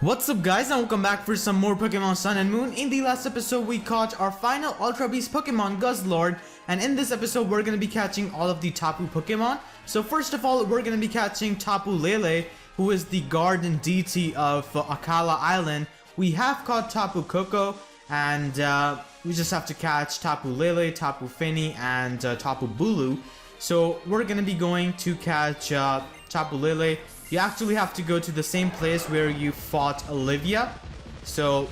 What's up guys, and welcome back for some more Pokemon Sun and Moon. In the last episode we caught our final Ultra Beast Pokemon, Guzzlord, and in this episode we're going to be catching all of the Tapu Pokemon. So first of all, we're going to be catching Tapu Lele, who is the guardian deity of Akala Island. We have caught Tapu Koko, and we just have to catch Tapu Lele, Tapu Fini, and Tapu Bulu. So we're going to be going to catch Tapu Lele. You actually have to go to the same place where you fought Olivia. So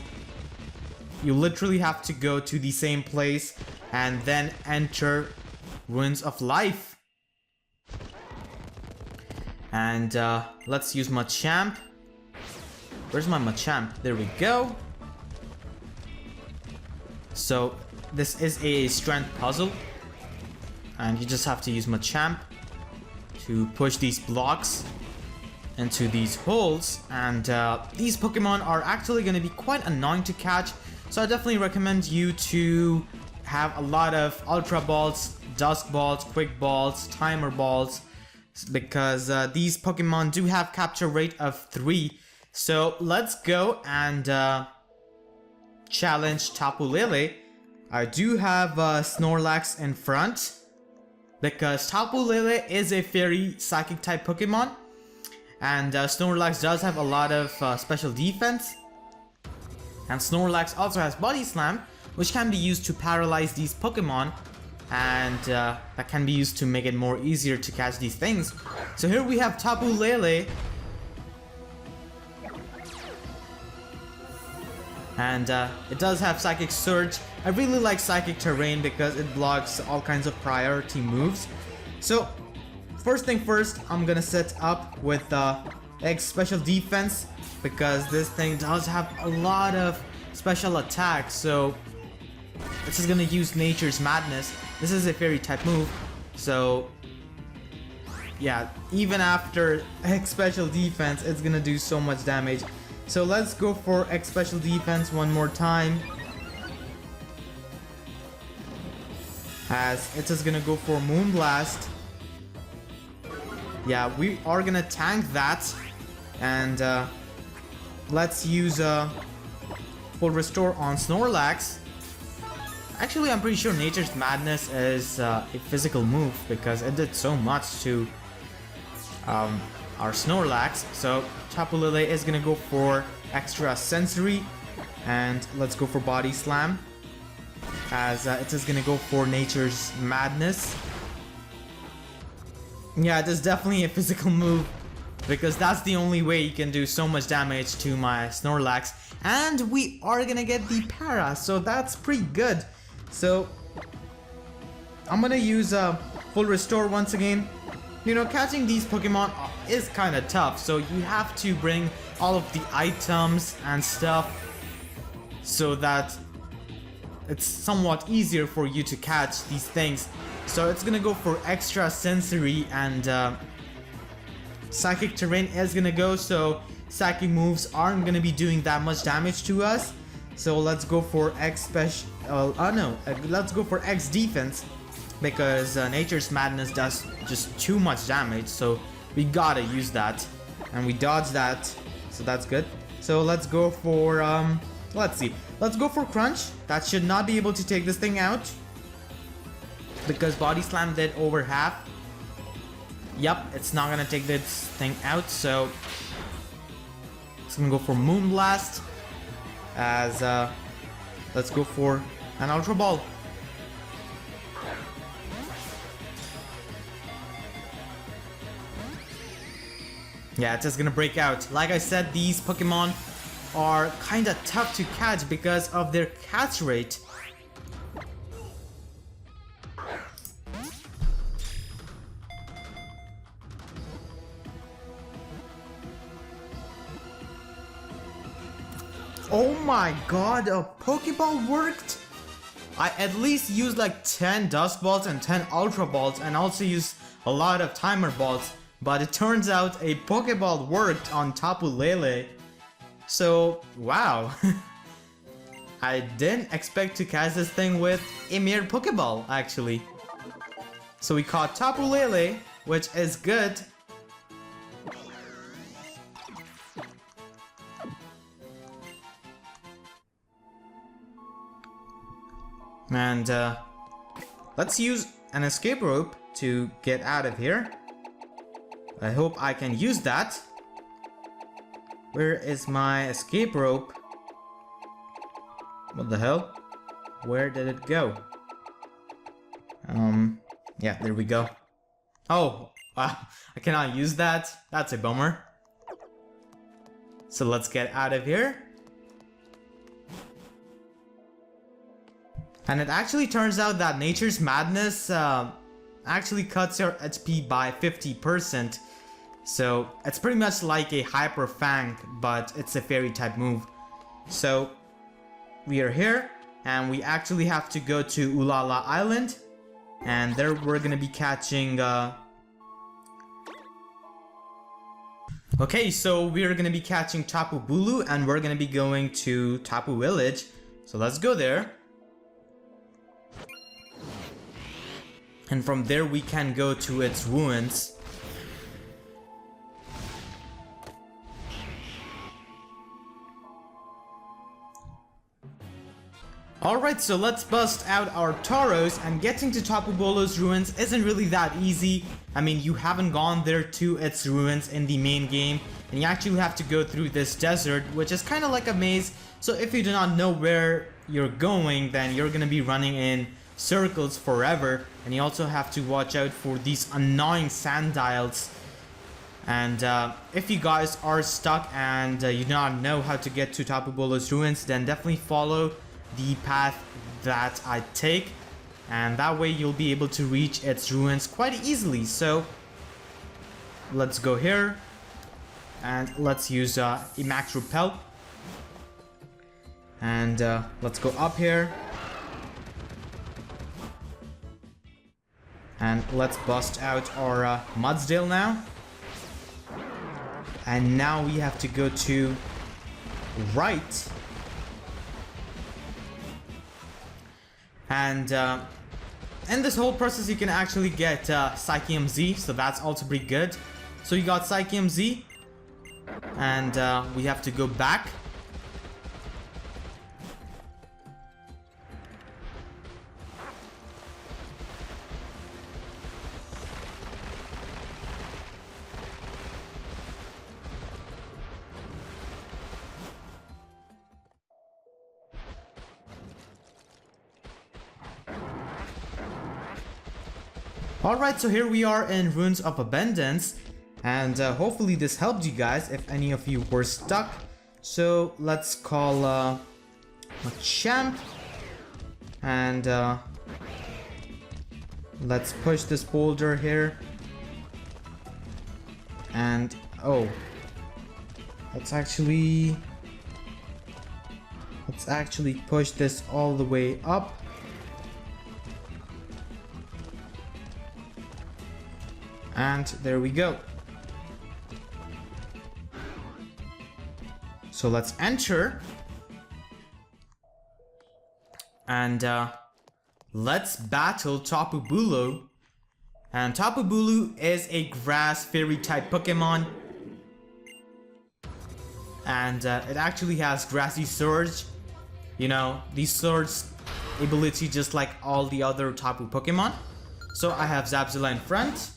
you literally have to go to the same place and then enter Ruins of Life. And let's use Machamp. Where's my Machamp? There we go. So this is a strength puzzle, and you just have to use Machamp to push these blocks into these holes, and these Pokemon are actually going to be quite annoying to catch, so I definitely recommend you to have a lot of Ultra Balls, Dusk Balls, Quick Balls, Timer Balls, because these Pokemon do have capture rate of 3. So let's go and challenge Tapu Lele. I do have Snorlax in front, because Tapu Lele is a Fairy Psychic type Pokemon. And Snorlax does have a lot of special defense. And Snorlax also has Body Slam, which can be used to paralyze these Pokemon. And that can be used to make it more easier to catch these things. So here we have Tapu Lele. And it does have Psychic Surge. I really like Psychic Terrain because it blocks all kinds of priority moves. So first thing first, I'm gonna set up with X special defense, because this thing does have a lot of special attacks. So this is gonna use Nature's Madness. This is a fairy type move, so yeah, even after X special defense, it's gonna do so much damage. So let's go for X special defense one more time, as it's just gonna go for Moonblast. Yeah, we are gonna tank that, and let's use Full Restore on Snorlax. Actually, I'm pretty sure Nature's Madness is a physical move, because it did so much to our Snorlax. So Tapu Lele is gonna go for extra sensory, and let's go for Body Slam, as it is gonna go for Nature's Madness. Yeah, it is definitely a physical move, because that's the only way you can do so much damage to my Snorlax. And we are gonna get the Para, so that's pretty good. So I'm gonna use Full Restore once again. You know, catching these Pokemon is kind of tough, so you have to bring all of the items and stuff so that it's somewhat easier for you to catch these things. So it's gonna go for extra sensory, and Psychic Terrain is gonna go, so psychic moves aren't gonna be doing that much damage to us. So let's go for X special. Let's go for X defense, because Nature's Madness does just too much damage. So we gotta use that, and we dodge that, so that's good. So let's go for let's go for Crunch. That should not be able to take this thing out, because Body Slam did over half. Yep, it's not gonna take this thing out, so it's gonna go for Moonblast, as let's go for an Ultra Ball. Yeah, it's just gonna break out. Like I said, these Pokemon are kinda tough to catch because of their catch rate. Oh my god, a Pokeball worked? I at least used like 10 Dusk Balls and 10 Ultra Balls, and also used a lot of Timer Balls, but it turns out a Pokeball worked on Tapu Lele. So, wow. I didn't expect to catch this thing with a mere Pokeball, actually. So we caught Tapu Lele, which is good. And let's use an escape rope to get out of here. I hope I can use that. Where is my escape rope? What the hell? Where did it go? Yeah, there we go. Oh, wow, I cannot use that. That's a bummer. So let's get out of here. And it actually turns out that Nature's Madness actually cuts your HP by 50%. So it's pretty much like a Hyper Fang, but it's a fairy type move. So we are here, and we actually have to go to Ulala Island. And there we're gonna be catching... Okay, so we're gonna be catching Tapu Bulu, and we're gonna be going to Tapu Village. So let's go there. And from there we can go to its ruins. Alright, so let's bust out our Tauros, and getting to Tapu Bulu's ruins isn't really that easy. I mean, you haven't gone there to its ruins in the main game, and you actually have to go through this desert, which is kind of like a maze. So if you do not know where you're going, then you're gonna be running in circles forever, and you also have to watch out for these annoying sandiles. And if you guys are stuck and you do not know how to get to Tapu Bulu's ruins, then definitely follow the path that I take, and that way you'll be able to reach its ruins quite easily. So let's go here, and let's use a max repel, and let's go up here, and let's bust out our Mudsdale now. And now we have to go to right. And in this whole process you can actually get Psychium Z, so that's also pretty good. So you got Psychium Z, and we have to go back. Alright, so here we are in Ruins of Abundance, and hopefully this helped you guys if any of you were stuck. So let's call a champ, and let's push this boulder here, and oh, let's actually push this all the way up. And there we go. So let's enter. And let's battle Tapu Bulu. And Tapu Bulu is a grass fairy type Pokemon. And it actually has Grassy Surge. You know, the Surge ability just like all the other Tapu Pokemon. So I have Zapzilla in front.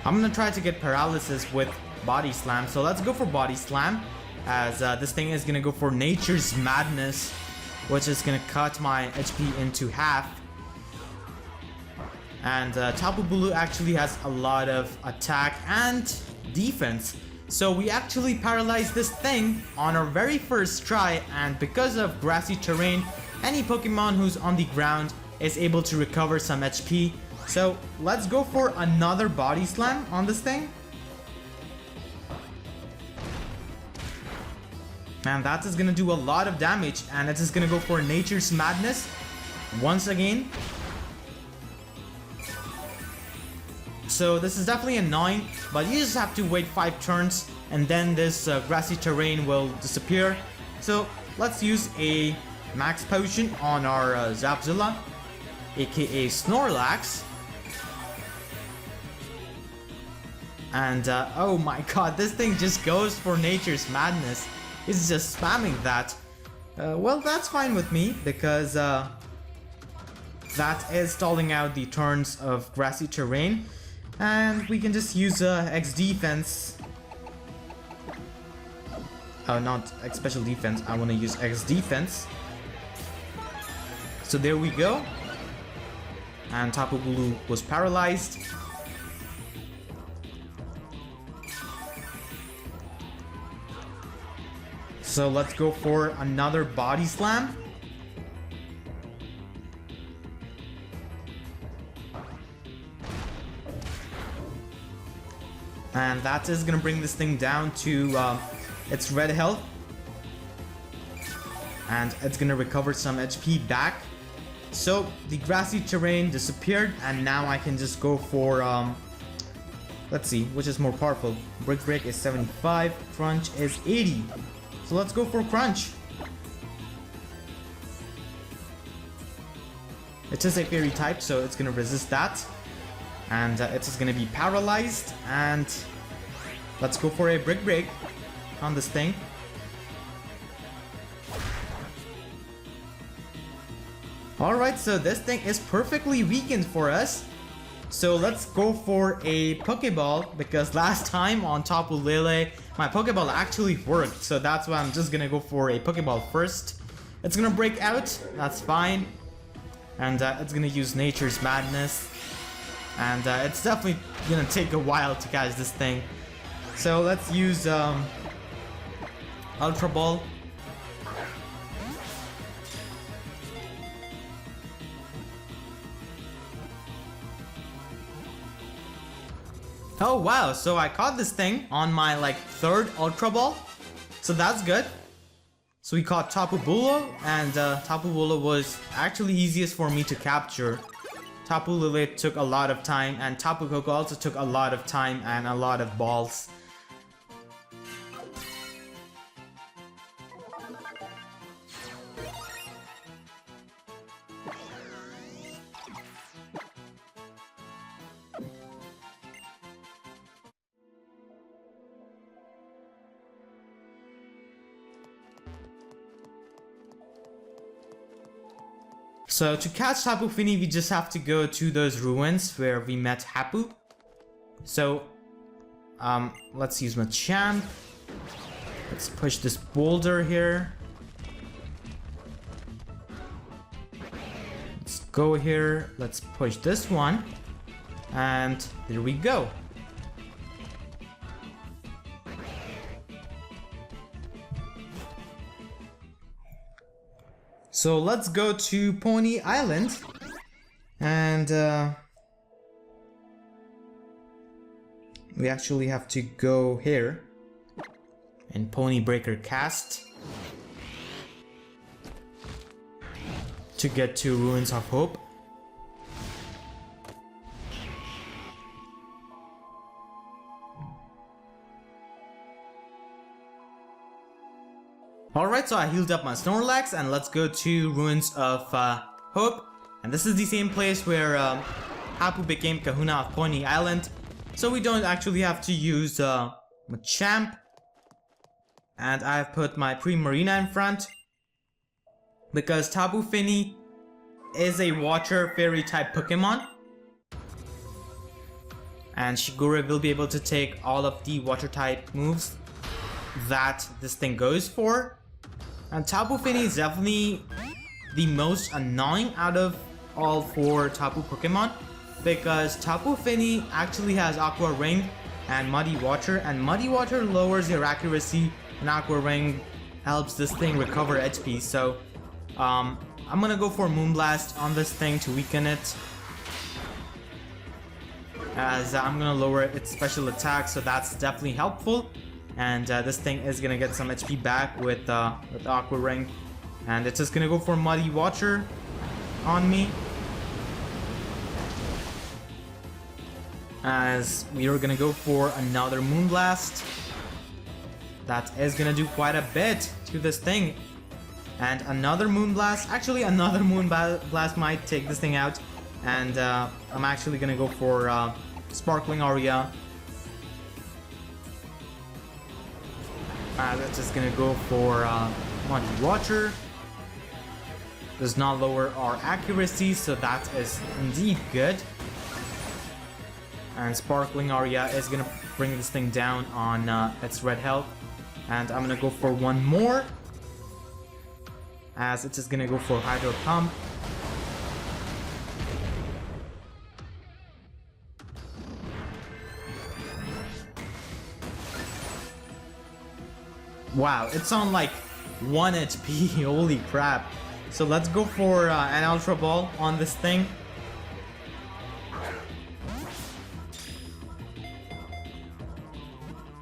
I'm gonna try to get paralysis with Body Slam, so let's go for Body Slam, as this thing is gonna go for Nature's Madness, which is gonna cut my HP into half. And Tapu Bulu actually has a lot of attack and defense, so we actually paralyzed this thing on our very first try, and because of grassy terrain, any Pokemon who's on the ground is able to recover some HP. So let's go for another Body Slam on this thing. And that is gonna do a lot of damage, and it is gonna go for Nature's Madness once again. So this is definitely annoying, but you just have to wait 5 turns and then this grassy terrain will disappear. So let's use a max potion on our Zapzilla, aka Snorlax. And oh my god, this thing just goes for Nature's Madness. It's just spamming that. Well, that's fine with me because that is stalling out the turns of grassy terrain. And we can just use X defense. Oh, not X special defense. I want to use X defense. So there we go. And Tapu Bulu was paralyzed. So let's go for another body slam. And that is gonna bring this thing down to its red health. And it's gonna recover some HP back. So the grassy terrain disappeared, and now I can just go for let's see, which is more powerful. Brick Break is 75, Crunch is 80. So let's go for Crunch. It is a fairy type, so it's gonna resist that. And it is gonna be paralyzed. And let's go for a Brick Break on this thing. Alright, so this thing is perfectly weakened for us. So let's go for a Pokeball, because last time on Tapu Lele, my Pokeball actually worked. So that's why I'm just gonna go for a Pokeball first. It's gonna break out, that's fine. And it's gonna use Nature's Madness. And it's definitely gonna take a while to catch this thing. So let's use Ultra Ball. Oh wow, so I caught this thing on my like third Ultra Ball. So that's good. So we caught Tapu Bulu, and Tapu Bulu was actually easiest for me to capture. Tapu Lele took a lot of time, and Tapu Koko also took a lot of time and a lot of balls. So to catch Tapu Fini, we just have to go to those ruins where we met Hapu. So let's use Machamp. Let's push this boulder here. Let's go here. Let's push this one. And there we go. So let's go to Pony Island, and we actually have to go here in Pony Breaker Cast to get to Ruins of Hope. Alright, so I healed up my Snorlax, and let's go to Ruins of Hope. And this is the same place where Hapu became Kahuna of Pony Island. So we don't actually have to use Machamp. And I've put my Primarina in front, because Tapu Fini is a Water Fairy type Pokemon. And Shigure will be able to take all of the Water type moves that this thing goes for. And Tapu Fini is definitely the most annoying out of all four Tapu Pokemon, because Tapu Fini actually has Aqua Ring and Muddy Water, and Muddy Water lowers your accuracy, and Aqua Ring helps this thing recover HP. So I'm gonna go for Moonblast on this thing to weaken it, as I'm gonna lower its special attack, so that's definitely helpful. And this thing is gonna get some HP back with Aqua Ring, and it's just gonna go for Muddy Water on me, as we are gonna go for another Moonblast. That is gonna do quite a bit to this thing, and another Moonblast. Actually, another Moonblast might take this thing out, and I'm actually gonna go for Sparkling Aria. That's just gonna go for Muddy Water. Does not lower our accuracy, so that is indeed good. And Sparkling Aria is gonna bring this thing down on its red health. And I'm gonna go for one more, as it's just gonna go for Hydro Pump. Wow, it's on like 1 HP, holy crap. So let's go for an Ultra Ball on this thing.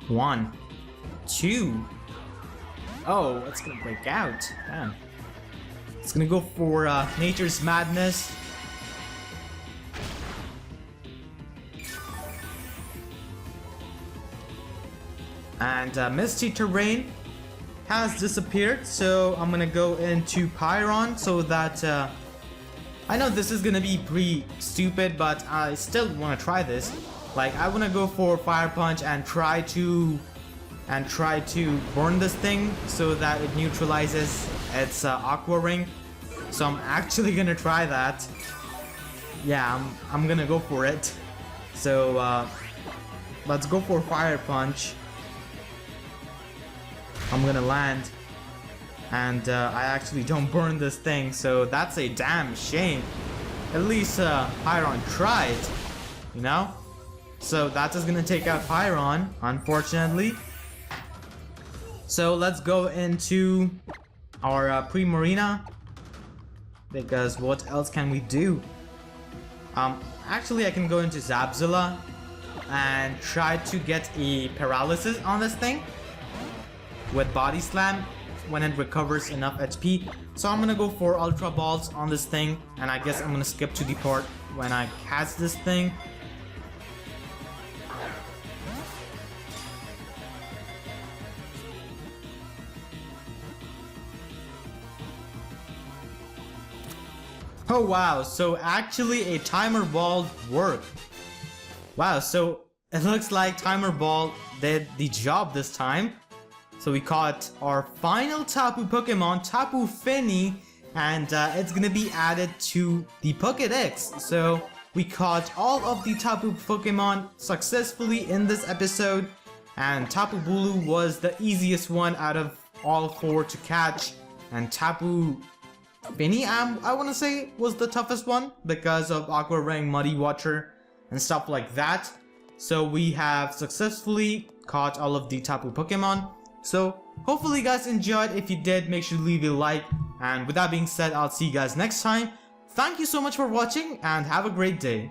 One, two. Oh, it's gonna break out. Damn. It's gonna go for Nature's Madness. And Misty Terrain has disappeared, so I'm gonna go into Pyron so that I know this is gonna be pretty stupid, but I still want to try this. Like, I want to go for Fire Punch and try to burn this thing so that it neutralizes its Aqua Ring. So I'm actually gonna try that. Yeah, I'm gonna go for it. So let's go for Fire Punch. I'm gonna land, and I actually don't burn this thing, so that's a damn shame. At least Pyron tried, you know? So that is gonna take out Pyron, unfortunately. So let's go into our Primarina, because what else can we do? Actually I can go into Zabzilla and try to get a paralysis on this thing with Body Slam when it recovers enough HP. So I'm gonna go for Ultra Balls on this thing, and I guess I'm gonna skip to the part when I catch this thing. Oh wow, so actually a Timer Ball worked. Wow, so it looks like Timer Ball did the job this time. So we caught our final Tapu Pokemon, Tapu Fini, and it's gonna be added to the Pokédex. So we caught all of the Tapu Pokemon successfully in this episode, and Tapu Bulu was the easiest one out of all 4 to catch, and Tapu Fini, I want to say, was the toughest one because of Aqua Ring, Muddy Water, and stuff like that. So we have successfully caught all of the Tapu Pokemon. So hopefully you guys enjoyed. If you did, make sure to leave a like. And with that being said, I'll see you guys next time. Thank you so much for watching and have a great day.